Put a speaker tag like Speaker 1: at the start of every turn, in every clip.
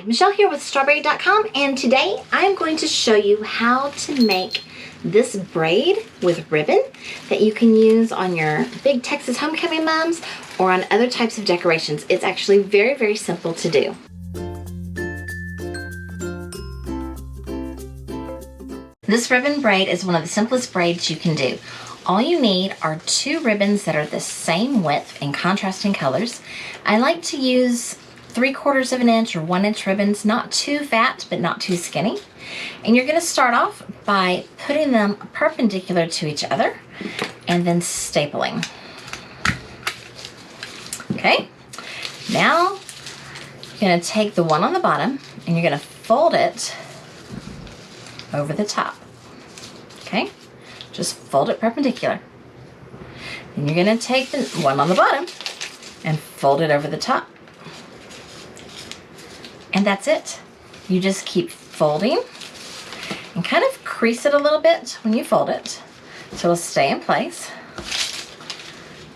Speaker 1: Michelle here with StrawBearie.com, and today I'm going to show you how to make this braid with ribbon that you can use on your big Texas homecoming mums or on other types of decorations. It's actually very, very simple to do. This ribbon braid is one of the simplest braids you can do. All you need are 2 ribbons that are the same width in contrasting colors. I like to use 3/4 of an inch or 1 inch ribbons, not too fat but not too skinny. And you're going to start off by putting them perpendicular to each other and then stapling. Okay, now you're going to take the one on the bottom and you're going to fold it over the top. Okay, just fold it perpendicular. Then you're going to take the one on the bottom and fold it over the top. And that's it. You just keep folding and kind of crease it a little bit when you fold it so it'll stay in place.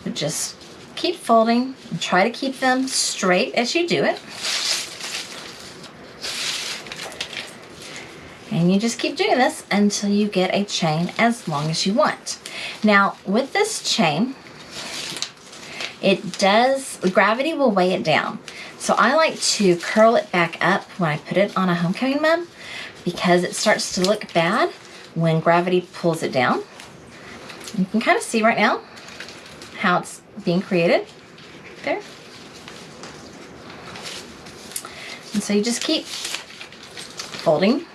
Speaker 1: But just keep folding and try to keep them straight as you do it. And you just keep doing this until you get a chain as long as you want. Now with this chain, gravity will weigh it down. So I like to curl it back up when I put it on a homecoming mum because it starts to look bad when gravity pulls it down. You can kind of see right now how it's being created there. And so you just keep folding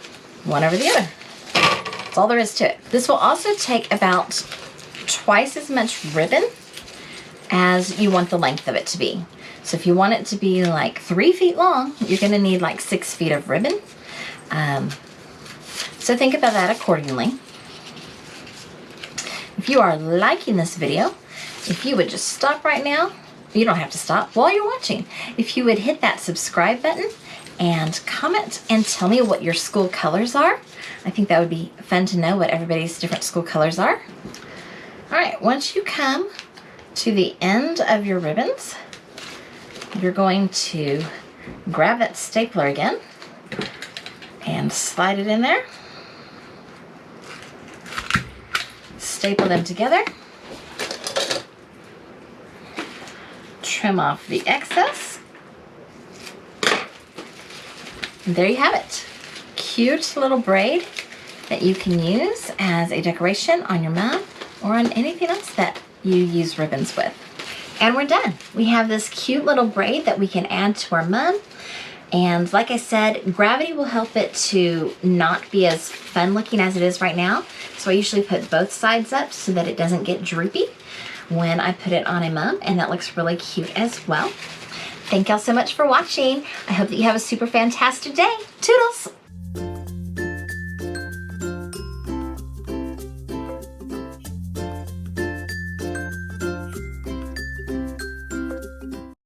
Speaker 1: one over the other. That's all there is to it. This will also take about twice as much ribbon as you want the length of it to be. So if you want it to be like 3 feet long, you're going to need like 6 feet of ribbon. So think about that accordingly. If you are liking this video, if you would just stop right now, you don't have to stop while you're watching. If you would hit that subscribe button and comment and tell me what your school colors are. I think that would be fun to know what everybody's different school colors are. All right, once you come to the end of your ribbons, you're going to grab that stapler again and slide it in there. Staple them together. Trim off the excess. And there you have it. Cute little braid that you can use as a decoration on your mum or on anything else that you use ribbons with. And we're done. We have this cute little braid that we can add to our mum. And like I said, gravity will help it to not be as fun looking as it is right now. So I usually put both sides up so that it doesn't get droopy when I put it on a mum, and that looks really cute as well. Thank y'all so much for watching. I hope that you have a super fantastic day. Toodles!